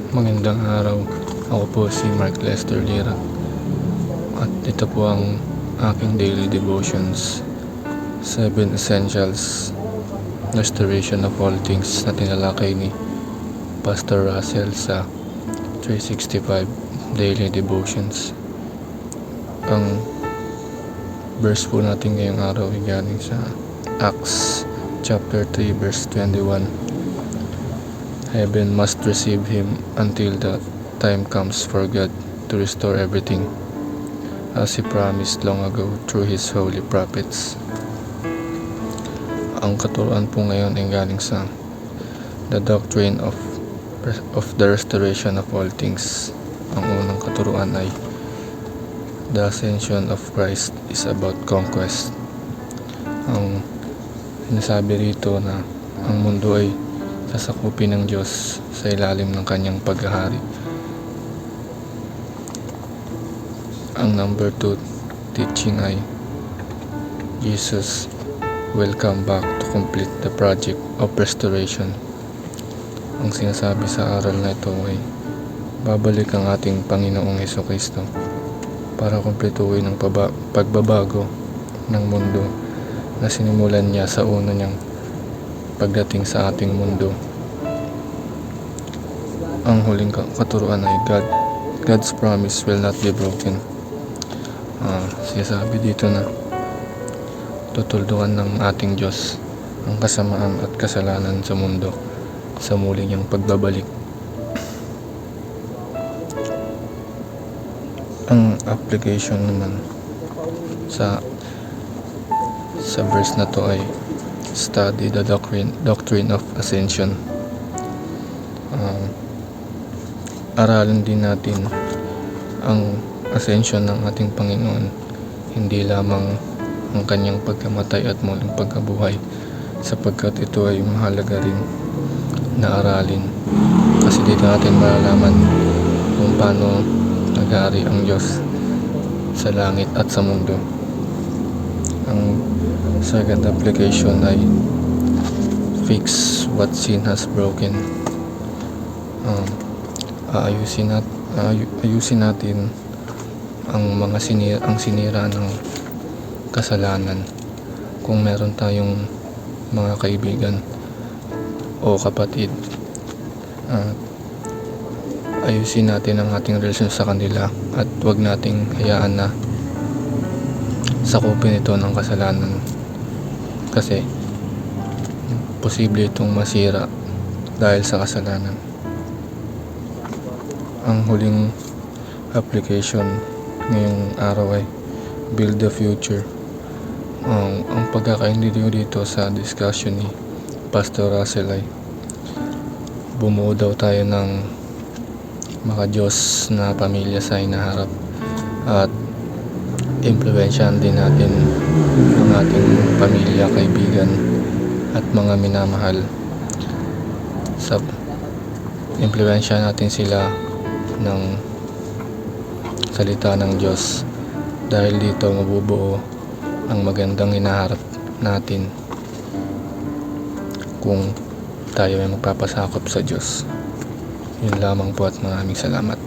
Magandang araw. Ako po si Mark Lester Lira. At ito po ang aking daily devotions. 7 Essentials, Restoration of All Things na tinalakay ni Pastor Russell sa 365 Daily Devotions. Ang verse po natin ngayong araw ay galing sa Acts chapter 3 verse 21. Heaven must receive him until the time comes for God to restore everything, as he promised long ago through his holy prophets. Ang katuruan po ngayon ay galing sa The Doctrine of the Restoration of All Things. Ang unang katuruan ay The Ascension of Christ is about conquest. Ang sinasabi rito na ang mundo ay sasakupin ng Diyos sa ilalim ng kanyang paghahari. Ang number 2 teaching ay Jesus will come back to complete the project of restoration. Ang sinasabi sa aral na ito ay babalik ang ating Panginoong Hesukristo para kumpletuhin ang pagbabago ng mundo na sinimulan niya sa una niyang pagdating sa ating mundo. Ang huling katuruan ay God's promise will not be broken. Sinasabi dito na tutuldukan ng ating Diyos ang kasamaan at kasalanan sa mundo sa muli niyang pagbabalik. Ang application naman sa verse na to ay study the doctrine of ascension. Aralin din natin ang ascension ng ating Panginoon, hindi lamang ang kanyang pagkamatay at muling pagkabuhay, sapagkat ito ay mahalaga rin na aralin kasi dito natin malalaman kung paano nag-aari ang Diyos sa langit at sa mundo. Ang second application ay fix what sin has broken. Ayusin natin ang mga sinira ng kasalanan. Kung meron tayong mga kaibigan o kapatid, ayusin natin ang ating relasyon sa kanila at huwag nating hayaan na sakupin ito ng kasalanan, kasi posible itong masira dahil sa kasalanan. Ang huling application ngayong araw ay build the future. Ang pagkakaintindi dito sa discussion ni Pastor Russell ay bumuo daw tayo ng maka-Diyos na pamilya sa hinaharap at impluwensyahan din natin ang ating pamilya, kaibigan at mga minamahal. Impluwensyahan natin sila ng salita ng Diyos, dahil dito mabubuo ang magandang hinaharap natin kung tayo ay magpapasakop sa Diyos. Yun lamang po at maraming salamat.